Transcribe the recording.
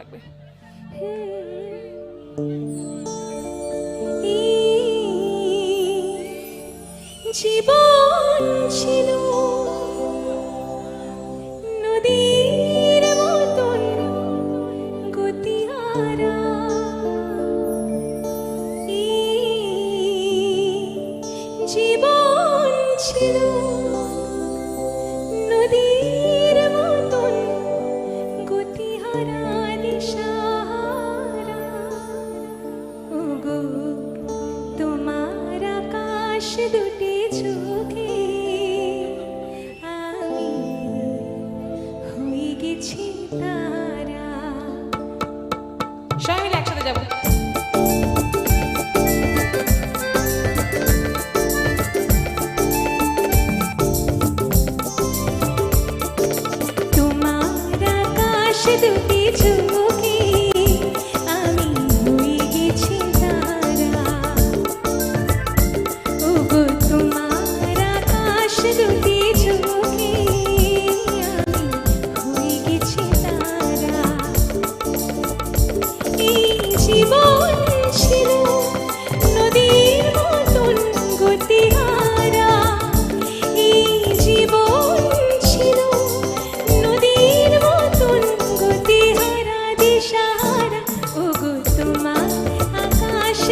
লাগবে। জীবন ছিল নদীর মতন গতিহারা, জীবন ছিল নদীর মতন গতিহারা দিশাহারা। ওগো তোমার আকাশ দুটি চোখে আমি হয়ে গেছি তারা। সবাই মিলে একসাথে যাবো। তোমার আকাশ দুটি চোখে আমি হয়ে গেছি তারা। ওগো তোমার আকাশ দুটি চোখে আমি হয়ে গেছি তারা। এই জীবন ছিল নদীর মতন গতিহারা, এই জীবন ছিল নদীর মতন গতিহারা দিশাহারা। ওগো তোমার আকাশ